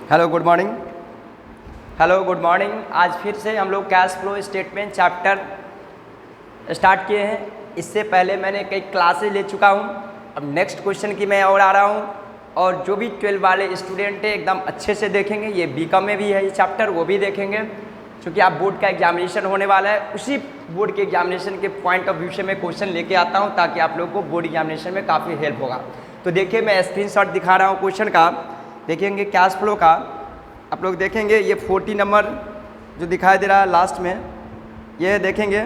Hello good morning. Hello good morning. आज फिर से हम लोग cash flow statement chapter start किए हैं। इससे पहले मैंने कई क्लासेज ले चुका हूं। अब नेक्स्ट क्वेश्चन की मैं और आ रहा हूं, और जो भी 12 वाले स्टूडेंट हैं एकदम अच्छे से देखेंगे। ये बीकॉम में भी है ये चैप्टर, वो भी देखेंगे, क्योंकि आप बोर्ड का एग्जामिनेशन होने वाला है। उसी बोर्ड के एग्जामिनेशन के पॉइंट ऑफ व्यू से मैं क्वेश्चन लेके आता हूँ, ताकि आप लोगों को बोर्ड एग्जामिनेशन में काफ़ी हेल्प होगा। तो देखिए, मैं स्क्रीनशॉट दिखा रहा हूँ क्वेश्चन का। देखेंगे कैश फ्लो का, आप लोग देखेंगे ये 40 नंबर जो दिखाई दे रहा है लास्ट में, ये देखेंगे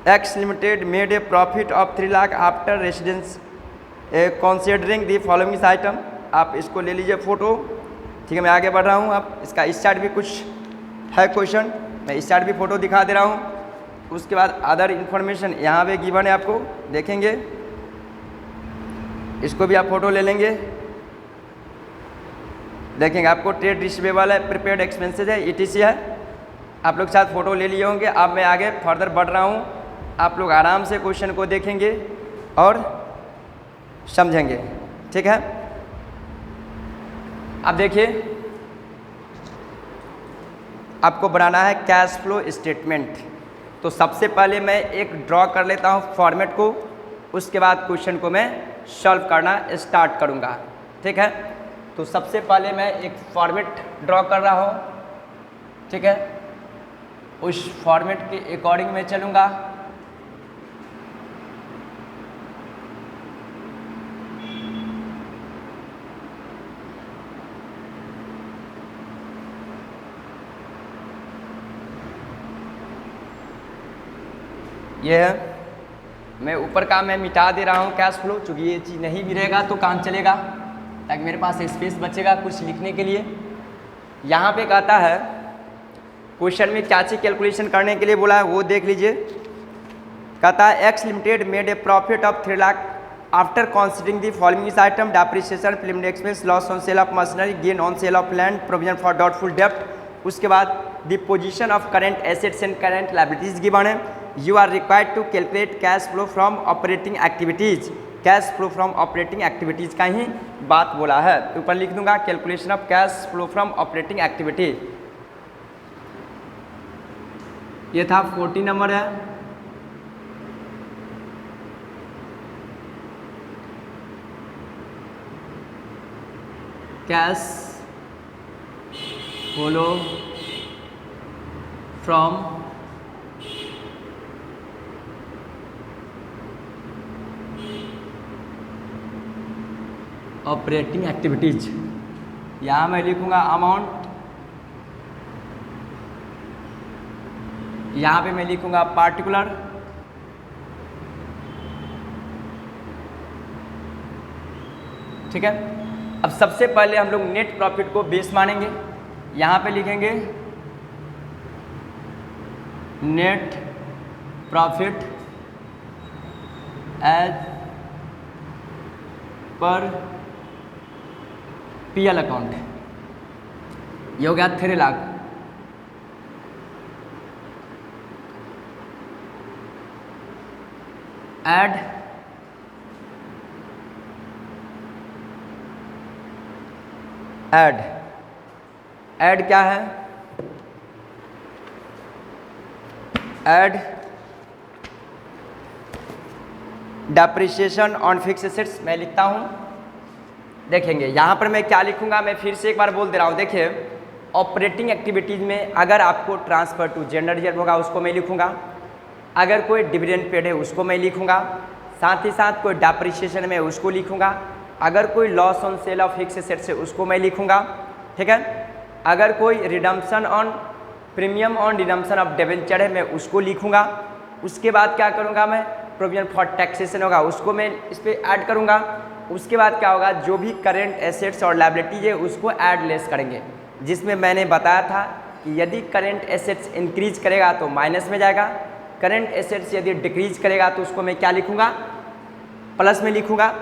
x limited made a profit of 3 lakh after residence considering the following item. आप इसको ले लीजिए फ़ोटो। ठीक है, मैं आगे बढ़ रहा हूँ। अब इसका इस साइड भी कुछ है क्वेश्चन, मैं इस साइड भी फ़ोटो दिखा दे रहा हूँ। उसके बाद अदर इन्फॉर्मेशन यहाँ पे गिवन है, आपको देखेंगे, इसको भी आप फ़ोटो ले लेंगे। देखेंगे आपको ट्रेड रिसीवेबल है, प्रीपेड एक्सपेंसेस है, ETC है। आप लोग साथ फ़ोटो ले लिए होंगे। अब मैं आगे फर्दर बढ़ रहा हूँ, आप लोग आराम से क्वेश्चन को देखेंगे और समझेंगे। ठीक है, अब देखिए, आपको बनाना है कैश फ्लो स्टेटमेंट। तो सबसे पहले मैं एक ड्रॉ कर लेता हूँ फॉर्मेट को, उसके बाद क्वेश्चन को मैं सॉल्व करना स्टार्ट करूँगा। ठीक है, तो सबसे पहले मैं एक फॉर्मेट ड्रॉ कर रहा हूँ। ठीक है, उस फॉर्मेट के अकॉर्डिंग मैं चलूँगा। ये है, मैं ऊपर का मैं मिटा दे रहा हूँ कैश फ्लो, चूँकि ये चीज़ नहीं भी रहेगा तो काम चलेगा, ताकि मेरे पास स्पेस बचेगा कुछ लिखने के लिए। यहाँ पे कहता है क्वेश्चन में क्या चीज़ कैलकुलेशन करने के लिए बोला है वो देख लीजिए। कहता है X limited made a profit of 3 lakh after considering the following item: depreciation, preliminary expense, loss on sale of machinery, gain on sale of land, provision for doubtful डेब्ट। उसके बाद the position of current assets and current liabilities given है। You are required to calculate cash flow from operating activities. Cash flow from operating activities का ही बात बोला है। ऊपर लिख दूंगा calculation of cash flow from operating activities. ये था 40 नंबर है। Cash flow from operating activities. यहाँ मैं लिखूंगा अमाउंट, यहाँ पे मैं लिखूंगा पार्टिकुलर। ठीक है, अब सबसे पहले हम लोग नेट प्रॉफिट को बेस मानेंगे। यहाँ पे लिखेंगे net profit as per PL account. ये हो गया 3 लाख। ऐड क्या है? Add depreciation on fix assets मैं लिखता हूँ। देखेंगे यहाँ पर मैं क्या लिखूँगा, मैं फिर से एक बार बोल दे रहा हूँ। देखिए, ऑपरेटिंग एक्टिविटीज़ में अगर आपको ट्रांसफ़र टू जनरल रिजर्व होगा उसको मैं लिखूँगा, अगर कोई डिविडेंड पेड है उसको मैं लिखूँगा, साथ ही साथ कोई डेप्रिसिएशन में उसको लिखूँगा, अगर कोई loss on sale of fix assets है उसको मैं लिखूँगा। ठीक है, अगर कोई redemption on premium on redemption of debenture है मैं उसको लिखूँगा। उसके बाद क्या करूँगा, मैं प्रोविजन फॉर टैक्सेशन होगा उसको मैं इस पर ऐड करूँगा। उसके बाद क्या होगा, जो भी करेंट एसेट्स और लायबिलिटीज है उसको ऐड लेस करेंगे, जिसमें मैंने बताया था कि यदि करेंट एसेट्स इंक्रीज करेगा तो माइनस में जाएगा, करेंट एसेट्स यदि डिक्रीज करेगा तो उसको मैं क्या लिखूँगा, प्लस में लिखूँगा।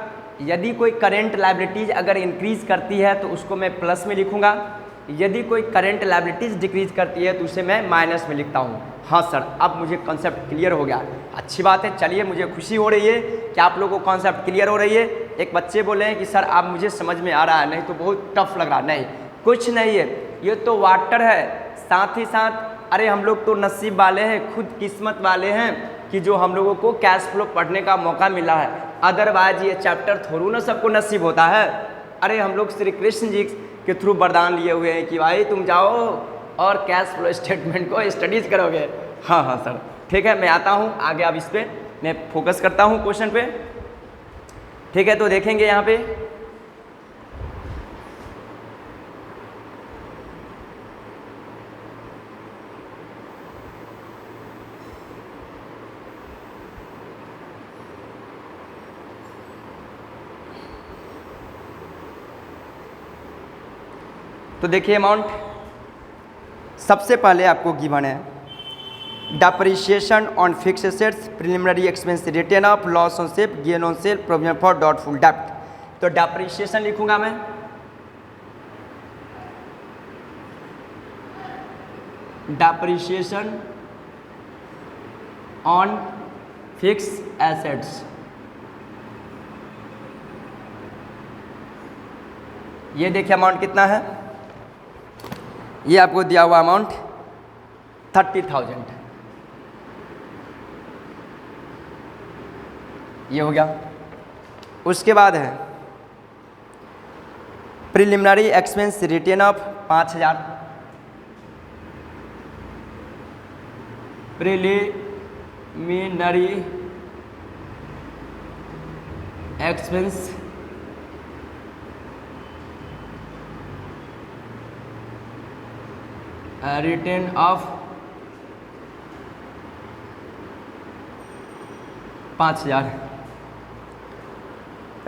यदि कोई करेंट लायबिलिटीज अगर इंक्रीज करती है तो उसको मैं प्लस में लिखूँगा, यदि कोई करंट लायबिलिटीज़ डिक्रीज करती है तो उसे मैं माइनस में लिखता हूँ। हाँ सर, अब मुझे कॉन्सेप्ट क्लियर हो गया, अच्छी बात है। चलिए, मुझे खुशी हो रही है कि आप लोगों को कॉन्सेप्ट क्लियर हो रही है। एक बच्चे बोले हैं कि सर आप मुझे समझ में आ रहा है, नहीं तो बहुत टफ लग रहा है। नहीं, कुछ नहीं है, ये तो वाटर है। साथ ही साथ अरे हम लोग तो नसीब वाले हैं, खुद किस्मत वाले हैं कि जो हम लोगों को कैश फ्लो पढ़ने का मौका मिला है, अदरवाइज ये चैप्टर थोड़ा ना सबको नसीब होता है। अरे हम लोग श्री कृष्ण जी के थ्रू वरदान लिए हुए हैं कि भाई तुम जाओ और कैश फ्लो स्टेटमेंट को स्टडीज करोगे। हाँ हाँ सर ठीक है, मैं आता हूँ आगे, अब इस पर मैं फोकस करता हूँ क्वेश्चन पे। ठीक है, तो देखेंगे यहाँ पे तो देखिए अमाउंट सबसे पहले आपको गिवन है depreciation on fix assets, preliminary expense, return of loss on cell, gain on cell, provision for doubtful डेब्ट। तो डेप्रिसिएशन लिखूंगा मैं, डेप्रिसिएशन ऑन फिक्स एसेट्स, ये देखिए अमाउंट कितना है, ये आपको दिया हुआ अमाउंट 30,000, ये हो गया। उसके बाद है preliminary expense return of 5,000, preliminary expense return of 5,000,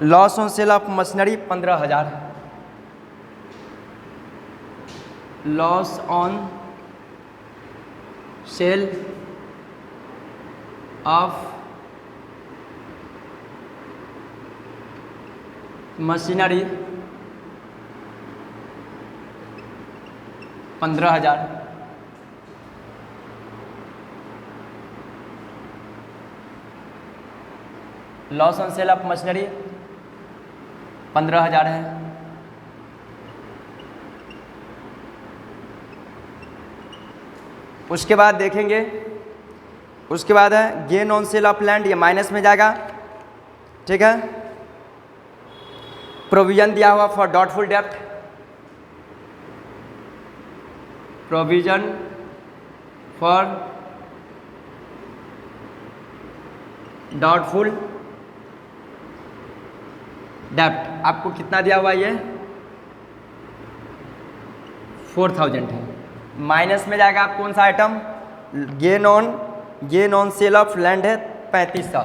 loss on sale of machinery 15,000, loss on sale of machinery 15,000, loss on sale of machinery 15,000 है। उसके बाद देखेंगे, उसके बाद है gain on sale of land, ये माइनस में जाएगा। ठीक है, प्रोविजन दिया हुआ फॉर डाउटफुल डेब्ट, प्रोविजन फॉर डाउटफुल डेब्ट आपको कितना दिया हुआ, ये 4,000 है। माइनस में जाएगा आप कौन सा item, gain on sale of land है 3500,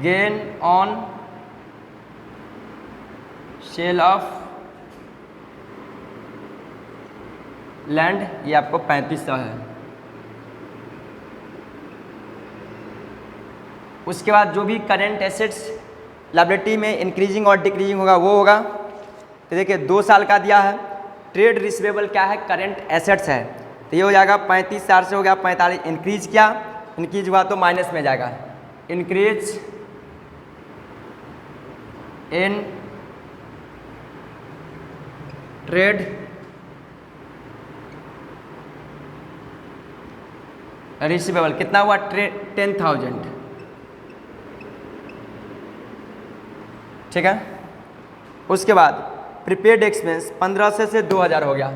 gain on sale of land, ये आपको 3500 है। उसके बाद जो भी करेंट एसेट्स लायबिलिटी में इंक्रीजिंग और डिक्रीजिंग होगा वो होगा। तो देखिए 2 साल का दिया है, ट्रेड रिसीवेबल क्या है, करेंट एसेट्स है, तो ये हो जाएगा 35,000 से हो गया 45, इंक्रीज किया, इंक्रीज हुआ तो माइनस में जाएगा, इंक्रीज इन ट्रेड रिसीवेबल कितना हुआ, 10,000। ठीक है, उसके बाद प्रीपेड एक्सपेंस 1500 से 2,000 हो गया,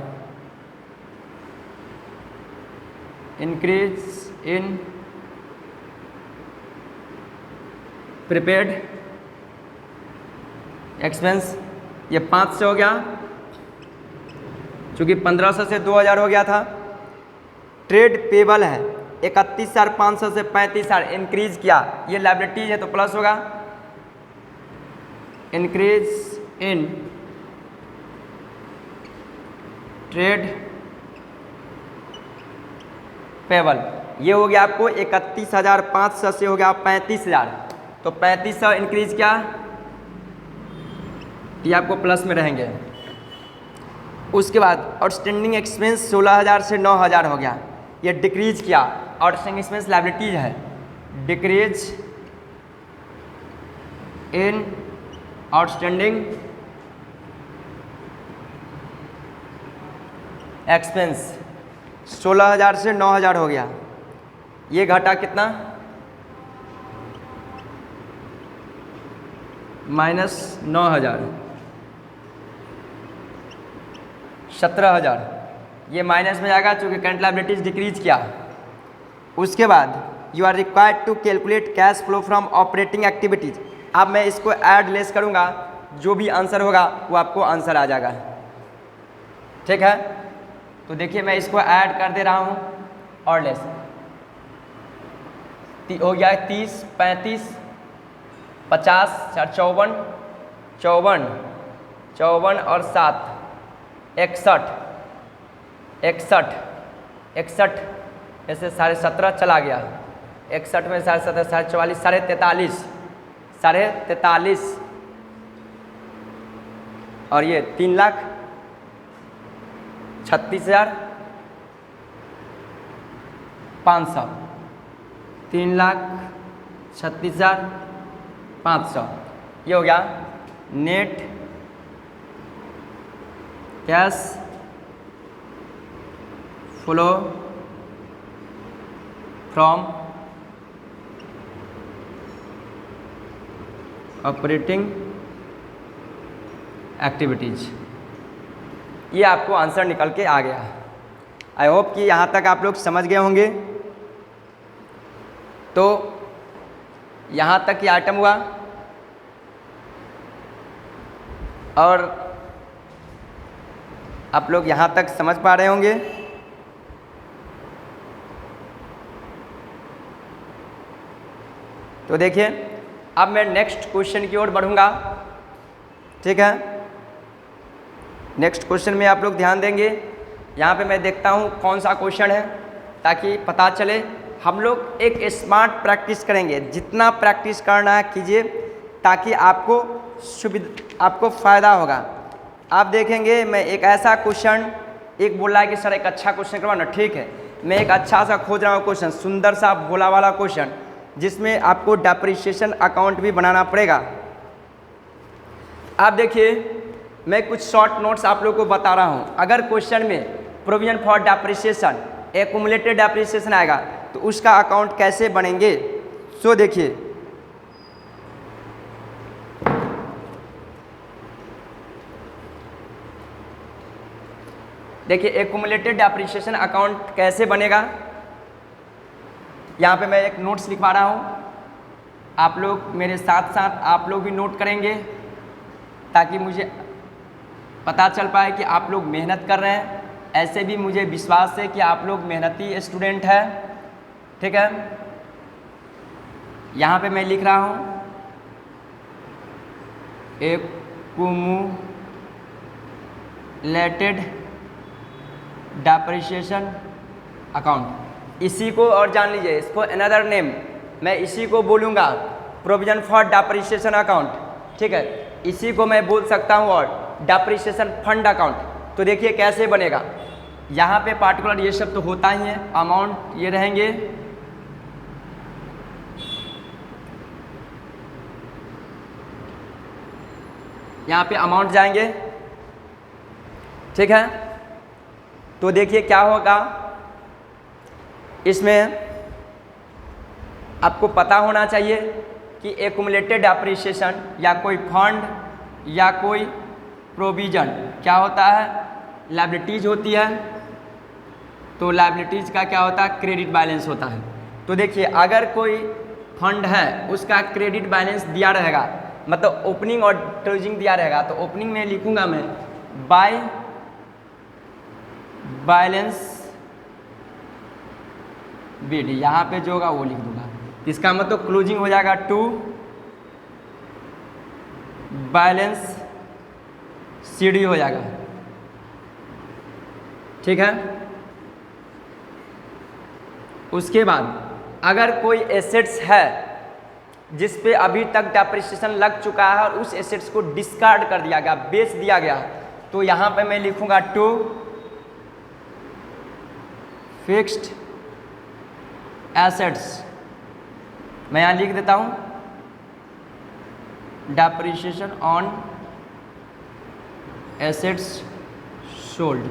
इंक्रीज इन प्रीपेड एक्सपेंस, ये 500 हो गया, चूँकि 1500 से 2,000 हो गया था। ट्रेड पेबल है 31,500 से 35,000, इंक्रीज किया, ये लायबिलिटी है तो प्लस होगा, इंक्रीज इन ट्रेड पेबल, ये हो गया आपको 31,500 से हो गया 35,000, तो 3500 इंक्रीज किया, ये आपको प्लस में रहेंगे। उसके बाद आउटस्टैंडिंग एक्सपेंस 16,000 से 9,000 हो गया, ये डिक्रीज किया, आउटस्टैंडिंग एक्सपेंस लायबिलिटीज है, डिक्रीज इन आउटस्टैंडिंग एक्सपेंस 16,000 से 9,000 हो गया, ये घटा कितना -9,000, 17,000, ये माइनस में जाएगा चूँकि करंट लायबिलिटीज डिक्रीज किया। उसके बाद you are required to calculate cash flow from operating activities. अब मैं इसको ऐड लेस करूँगा, जो भी आंसर होगा वो आपको आंसर आ जाएगा, ठीक है। तो देखिए मैं इसको ऐड कर दे रहा हूँ और लेस हो गया 30, 35, 50, 54, 54, 54 और 7, 61, 61, 61 ऐसे 17.5 चला गया, 61 में 17.5, 44, 43, 43, और ये 3,36,500, 3,36,500, ये हो गया net cash flow from operating activities. ये आपको आंसर निकल के आ गया। आई होप कि यहाँ तक आप लोग समझ गए होंगे। तो यहाँ तक ये आइटम हुआ, और आप लोग यहाँ तक समझ पा रहे होंगे। तो देखिए अब मैं नेक्स्ट क्वेश्चन की ओर बढ़ूँगा, ठीक है। नेक्स्ट क्वेश्चन में आप लोग ध्यान देंगे। यहाँ पे मैं देखता हूँ कौन सा क्वेश्चन है, ताकि पता चले। हम लोग एक स्मार्ट प्रैक्टिस करेंगे, जितना प्रैक्टिस करना है कीजिए, ताकि आपको आपको फ़ायदा होगा। आप देखेंगे मैं एक ऐसा क्वेश्चन, एक बोल रहा है कि सर एक अच्छा क्वेश्चन करवाना, ठीक है। मैं एक अच्छा सा खोज रहा हूँ क्वेश्चन, सुंदर सा भोला वाला क्वेश्चन, जिसमें आपको डेप्रिसिएशन अकाउंट भी बनाना पड़ेगा। आप देखिए मैं कुछ शॉर्ट नोट्स आप लोगों को बता रहा हूँ। अगर क्वेश्चन में provision for depreciation, accumulated depreciation आएगा तो उसका अकाउंट कैसे बनेंगे। सो देखिए एक्युमुलेटेड डेप्रिसिएशन अकाउंट कैसे बनेगा। यहाँ पे मैं एक नोट्स लिखवा रहा हूँ, आप लोग मेरे साथ साथ आप लोग भी नोट करेंगे, ताकि मुझे पता चल पाए कि आप लोग मेहनत कर रहे हैं। ऐसे भी मुझे विश्वास है कि आप लोग मेहनती स्टूडेंट हैं, ठीक है। यहाँ पे मैं लिख रहा हूँ एक्युमुलेटेड डेप्रिसिएशन अकाउंट। इसी को और जान लीजिए, इसको अनदर नेम मैं इसी को बोलूँगा प्रोविजन फॉर डेप्रिसिएशन अकाउंट, ठीक है। इसी को मैं बोल सकता हूँ और डेप्रिसिएशन फंड अकाउंट। तो देखिए कैसे बनेगा। यहाँ पे पार्टिकुलर ये सब तो होता ही है, अमाउंट ये रहेंगे, यहाँ पे अमाउंट जाएंगे, ठीक है। तो देखिए क्या होगा, इसमें आपको पता होना चाहिए कि एक्युमुलेटेड डेप्रिसिएशन या कोई फंड या कोई प्रोविजन क्या होता है, लायबिलिटीज होती है। तो लायबिलिटीज का क्या होता है, क्रेडिट बैलेंस होता है। तो देखिए अगर कोई फंड है उसका क्रेडिट बैलेंस दिया रहेगा, मतलब ओपनिंग और क्लोजिंग दिया रहेगा, तो ओपनिंग में लिखूंगा मैं बाय बैलेंस बीडी, यहाँ पे जो होगा वो लिख दूंगा। इसका मतलब क्लोजिंग हो जाएगा टू बैलेंस सीडी हो जाएगा, ठीक है। उसके बाद अगर कोई एसेट्स है जिस पे अभी तक डेप्रिसिएशन लग चुका है और उस एसेट्स को डिस्कार्ड कर दिया गया, बेच दिया गया, तो यहाँ पे मैं लिखूंगा टू फिक्स्ड एसेट्स। मैं यहाँ लिख देता हूँ डेप्रिसिएशन ऑन एसेट्स सोल्ड,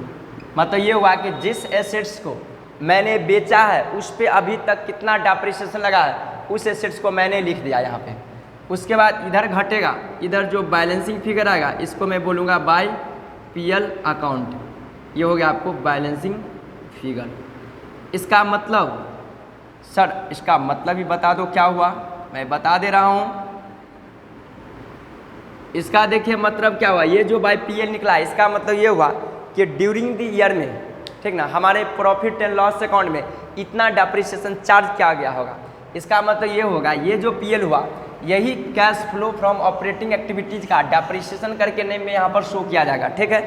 मतलब ये हुआ कि जिस एसेट्स को मैंने बेचा है उस पे अभी तक कितना डेप्रिसिएशन लगा है, उस एसेट्स को मैंने लिख दिया यहाँ पे। उसके बाद इधर घटेगा, इधर जो बैलेंसिंग फिगर आएगा इसको मैं बोलूँगा बाय पीएल अकाउंट। ये हो गया आपको बैलेंसिंग फिगर। इसका मतलब सर, इसका मतलब ही बता दो क्या हुआ, मैं बता दे रहा हूँ। इसका देखिए मतलब क्या हुआ, ये जो बाय पीएल निकला है इसका मतलब ये हुआ कि ड्यूरिंग द ईयर में, ठीक ना, हमारे प्रॉफिट एंड लॉस अकाउंट में इतना डेप्रिसिएशन चार्ज किया गया होगा। इसका मतलब ये होगा, ये जो पीएल हुआ यही cash flow from operating activities का डेप्रिसिएशन करके नेम में यहाँ पर शो किया जाएगा। ठीक है,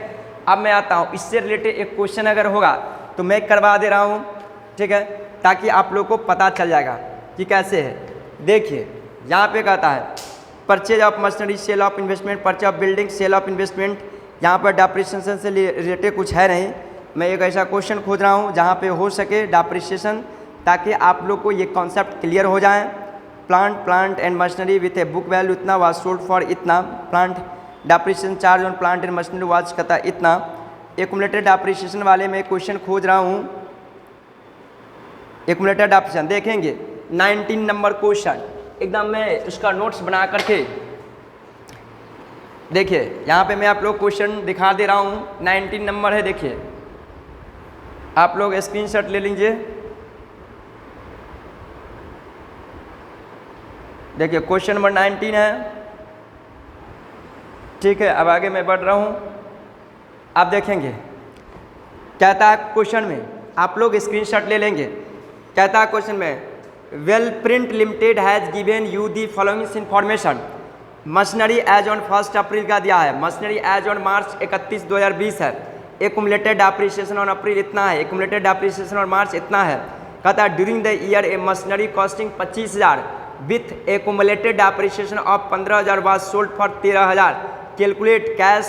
अब मैं आता हूँ, इससे रिलेटेड एक क्वेश्चन अगर होगा तो मैं करवा दे रहा हूँ, ठीक है, ताकि आप लोग को पता चल जाएगा कि कैसे है। देखिए यहाँ पे कहता है purchase of machinery, sale of investment, purchase of building, sale of investment. यहाँ पर डेप्रिसिएशन से रिलेटेड कुछ है नहीं, मैं एक ऐसा क्वेश्चन खोज रहा हूँ जहाँ पे हो सके डेप्रिसिएशन, ताकि आप लोग को ये कॉन्सेप्ट क्लियर हो जाए। Plant and machinery with a book value इतना वाज सोल्ड फॉर इतना, plant depreciation charge on plant and machinery was कहता इतना। एक्युमुलेटेड डेप्रिसिएशन वाले में क्वेश्चन खोज रहा हूँ, एक्युमुलेटेड डेप्रिसिएशन देखेंगे 19 नंबर क्वेश्चन, एकदम मैं उसका नोट्स बना करके, देखिए यहाँ पे मैं आप लोग क्वेश्चन दिखा दे रहा हूँ, 19 नंबर है। देखिए आप लोग स्क्रीनशॉट ले लीजिए। देखिए क्वेश्चन नंबर 19 है, ठीक है। अब आगे मैं बढ़ रहा हूँ, आप देखेंगे कहता है क्वेश्चन में, आप लोग स्क्रीनशॉट ले लेंगे। कहता है क्वेश्चन में, well print limited has given you the following information. Machinery as on 1 April का दिया है, मशीनरी एज ऑन मार्च 31, 2020 है। एक्युमुलेटेड डेप्रिसिएशन ऑन अप्रैल इतना है, एक्युमुलेटेड डेप्रिसिएशन ऑन मार्च इतना है। कहता है during the year A machinery costing 25,000 with accumulated depreciation of 15,000 was sold for 13,000। Calculate cash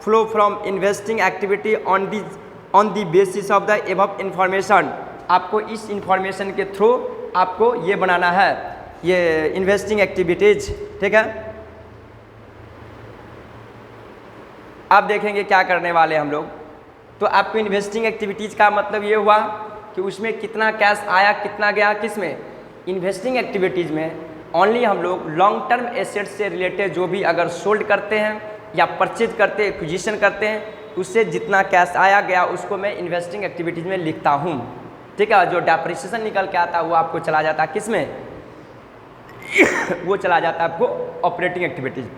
flow from investing activity on the basis of the above information. आपको इस information के through आपको ये बनाना है, ये इन्वेस्टिंग एक्टिविटीज, ठीक है। अब देखेंगे क्या करने वाले हम लोग। तो आपको इन्वेस्टिंग एक्टिविटीज का मतलब ये हुआ कि उसमें कितना कैश आया, कितना गया, किस में, इन्वेस्टिंग एक्टिविटीज़ में। ओनली हम लोग लॉन्ग टर्म एसेट्स से रिलेटेड जो भी अगर सोल्ड करते हैं या परचेज करते हैं, एक्विजिशन करते हैं, उससे जितना कैश आया गया उसको मैं इन्वेस्टिंग एक्टिविटीज़ में लिखता हूँ, ठीक है। जो डेप्रिसिएशन निकल के आता है वो आपको चला जाता है किस में वो चला जाता है आपको ऑपरेटिंग एक्टिविटीज।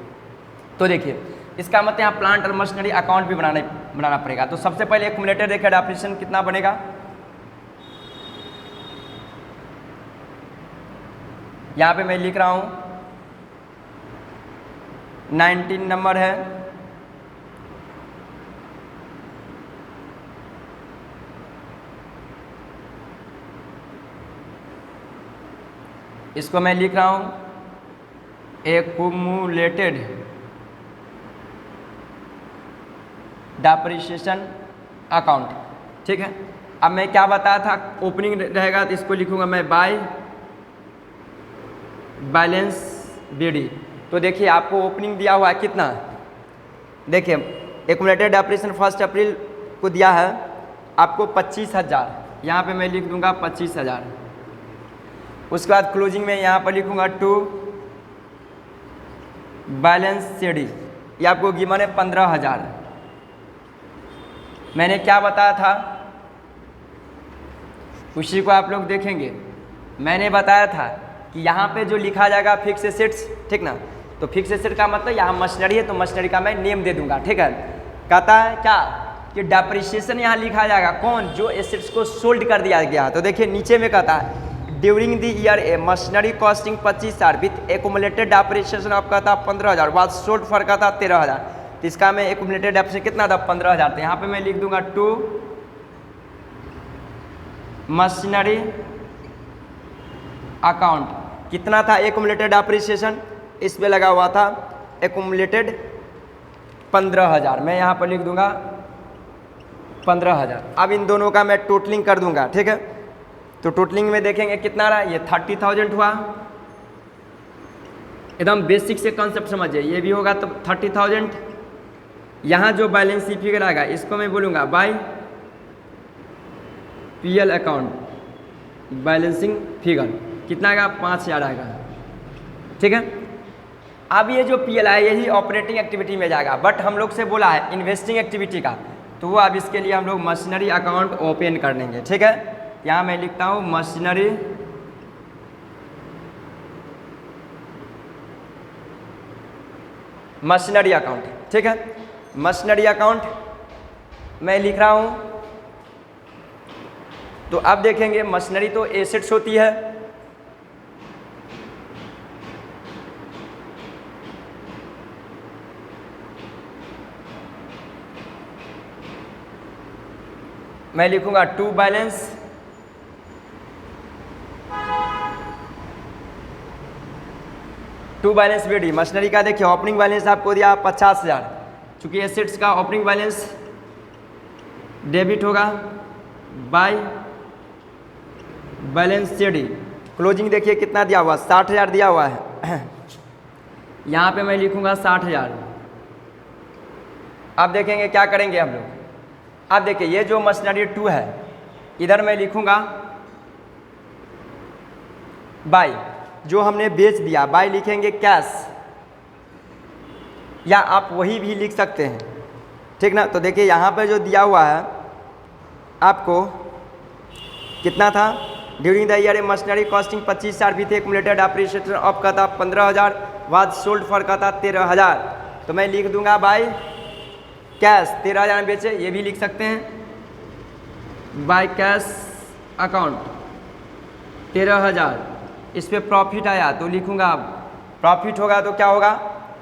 तो देखिए इसका मतलब यहाँ प्लांट और मशीनरी अकाउंट भी बनाना पड़ेगा। तो सबसे पहले एक्युमुलेटेड देखिए डेप्रिसिएशन कितना बनेगा, यहाँ पे मैं लिख रहा हूँ 19 नंबर है। इसको मैं लिख रहा हूँ एक्युमुलेटेड डेप्रिसिएशन अकाउंट, ठीक है। अब मैं क्या बताया था, ओपनिंग रहेगा तो इसको लिखूंगा मैं बाय बैलेंस बीडी। तो देखिए आपको ओपनिंग दिया हुआ है कितना, देखिए एक्युमुलेटेड डेप्रिसिएशन 1 अप्रैल को दिया है आपको 25,000, यहाँ पे मैं लिख दूंगा 25,000। उसके बाद क्लोजिंग में यहाँ पर लिखूंगा टू बैलेंस सीडी, ये आपको गिवन है 15,000। मैंने क्या बताया था उसी को आप लोग देखेंगे। मैंने बताया था कि यहाँ पे जो लिखा जाएगा फिक्स एसेट्स, ठीक ना, तो फिक्स एसेट का मतलब यहाँ मशीनरी है तो मशीनरी का मैं नेम दे दूंगा, ठीक है। कहता है क्या कि डेप्रिसिएशन यहाँ लिखा जाएगा कौन, जो एसेट्स को सोल्ड कर दिया गया। तो देखिए नीचे में कहता है during the year A machinery costing 25,000 with accumulated depreciation of कहता 15,000 वाज सोल्ड फॉर कहता 13,000। तो इसका मैं एक्युमुलेटेड डेप्रिसिएशन कितना था 15,000। तो यहाँ पे मैं लिख दूंगा टू मशीनरी अकाउंट कितना था एक्युमुलेटेड डेप्रिसिएशन, इस पे लगा हुआ था एक्युमुलेटेड 15,000। मैं यहाँ पर लिख दूंगा 15,000। अब इन दोनों का मैं टोटलिंग कर दूंगा, ठीक है। तो टोटलिंग में देखेंगे कितना रहा, ये 30,000 हुआ। एकदम बेसिक से कॉन्सेप्ट समझिए, ये भी होगा तो 30,000। यहाँ जो बैलेंस शीट फिगर आएगा इसको मैं बोलूँगा by PL account balancing figure कितना आएगा, 5000 आएगा। ठीक है, अब ये जो पीएल है यही ऑपरेटिंग एक्टिविटी में जाएगा, बट हम लोग से बोला है इन्वेस्टिंग एक्टिविटी का, तो वो अब इसके लिए हम लोग मशीनरी अकाउंट ओपन कर लेंगे। ठीक है, यहाँ मैं लिखता हूँ मशीनरी अकाउंट। ठीक है, मशीनरी अकाउंट मैं लिख रहा हूँ। तो अब देखेंगे मशीनरी तो एसेट्स होती है, मैं लिखूंगा टू बैलेंस बीडी। मशीनरी का देखिए ओपनिंग बैलेंस आपको दिया 50,000, चूंकि एसेट्स का ओपनिंग बैलेंस डेबिट होगा बाय बैलेंस सीडी। क्लोजिंग देखिए कितना दिया हुआ, 60,000 दिया हुआ है। यहाँ पे मैं लिखूंगा 60,000। अब देखेंगे क्या करेंगे हम लोग। अब देखिए ये जो मशीनरी 2 है, इधर मैं लिखूंगा बाय, जो हमने बेच दिया बाय लिखेंगे कैश, या आप वही भी लिख सकते हैं। ठीक ना, तो देखिए यहाँ पर जो दिया हुआ है आपको कितना था, during the year machinery costing 25,000 भी थे, एक्यूमुलेटेड अप्रिसिएशन ऑफ का था 15,000, वाज सोल्ड फॉर का था 13,000। तो मैं लिख दूंगा बाय कैश 13,000 बेचे, ये भी लिख सकते हैं बाय कैश अकाउंट 13,000। इस पे प्रॉफिट आया तो लिखूंगा प्रॉफिट होगा तो क्या होगा,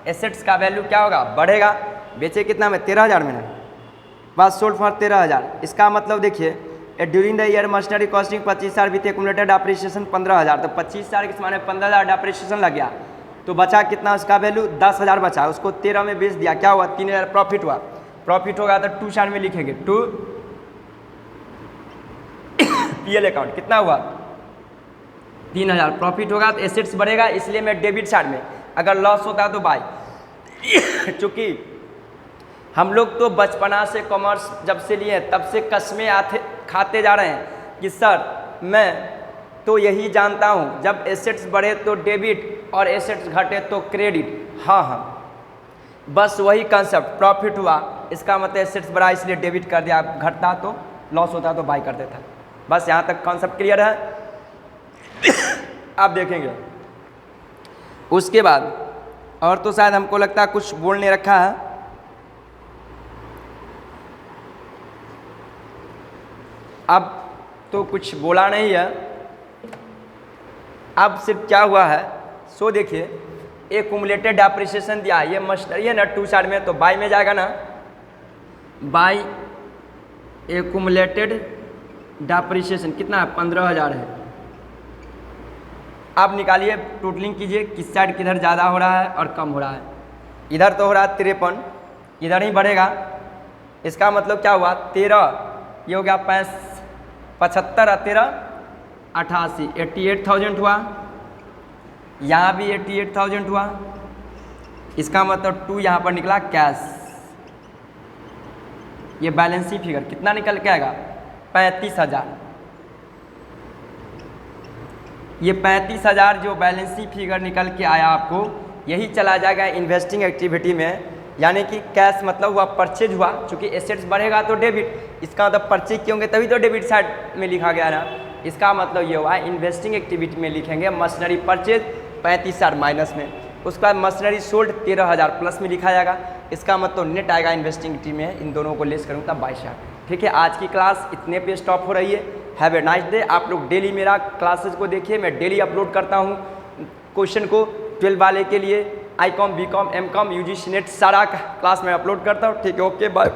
एसेट्स का वैल्यू क्या होगा, बढ़ेगा। बेचे कितना में, 13,000 में ना, बस सोल्ड फॉर 13,000। इसका मतलब देखिए during the year machinery costing 25,000 भी थे, एक्यूमुलेटेड अप्रिसिएशन 15,000, तो 25,000 के माने 15,000 अप्रिसिएशन लग गया, तो बचा कितना उसका वैल्यू 10,000 बचा, उसको 13 में बेच दिया, क्या हुआ 3,000 प्रॉफिट हुआ। प्रॉफिट होगा तो 2 साइड में लिखेंगे टू पीएल अकाउंट कितना हुआ 3,000 प्रॉफिट होगा, तो एसेट्स बढ़ेगा, इसलिए मैं डेबिट साइड में, अगर लॉस होता है तो बाय। चूँकि हम लोग तो बचपना से कॉमर्स जब से लिए तब से कसमें खाते जा रहे हैं कि सर मैं तो यही जानता हूँ जब एसेट्स बढ़े तो डेबिट और एसेट्स घटे तो क्रेडिट। हाँ हाँ, बस वही कंसेप्ट, प्रॉफिट हुआ इसका मतलब एसेट्स बढ़ा इसलिए डेबिट कर दिया, घटता तो लॉस होता तो बाय कर देता। बस यहाँ तक कॉन्सेप्ट क्लियर है। आप देखेंगे उसके बाद और तो शायद हमको लगता है कुछ बोलने रखा है। अब तो कुछ बोला नहीं है, अब सिर्फ क्या हुआ है सो देखिए एक्यूमुलेटेड अप्रिसिएशन दिया, ये मशीनरी है ना 2 साइड में, तो बाय में जाएगा ना, बाय एक्यूमुलेटेड डेप्रिसिएशन कितना है 15,000 है। आप निकालिए टोटलिंग कीजिए किस साइड किधर ज़्यादा हो रहा है और कम हो रहा है। इधर तो हो रहा है 53, इधर ही बढ़ेगा, इसका मतलब क्या हुआ 13, ये हो गया 75 और 13 88, 88,000 हुआ, यहाँ भी 88,000 हुआ, इसका मतलब 2 यहाँ पर निकला कैश। ये बैलेंस शीट फिगर कितना निकल के आएगा 35,000। ये 35,000 जो बैलेंस शीट फिगर निकल के आया आपको, यही चला जाएगा इन्वेस्टिंग एक्टिविटी में, यानी कि कैश मतलब हुआ परचेज हुआ, चूँकि एसेट्स बढ़ेगा तो डेबिट, इसका मतलब परचेज किए होंगे तभी तो डेबिट साइड में लिखा गया ना। इसका मतलब ये हुआ इन्वेस्टिंग एक्टिविटी में लिखेंगे मशीनरी परचेज 35,000 माइनस में, उसका मशीनरी सोल्ड 13,000 प्लस में लिखा जाएगा। इसका मतलब नेट आएगा इन्वेस्टिंग एक्टिविटी में, इन दोनों को लेस करूँगा 22,000। ठीक है, आज की क्लास इतने पे स्टॉप हो रही है। Have a nice day. आप लोग डेली मेरा क्लासेस को देखिए, मैं डेली अपलोड करता हूँ क्वेश्चन को 12 वाले के लिए, ICOM, BCOM, MCOM, UGC net सारा क्लास में अपलोड करता हूँ। ठीक है, ओके बाय।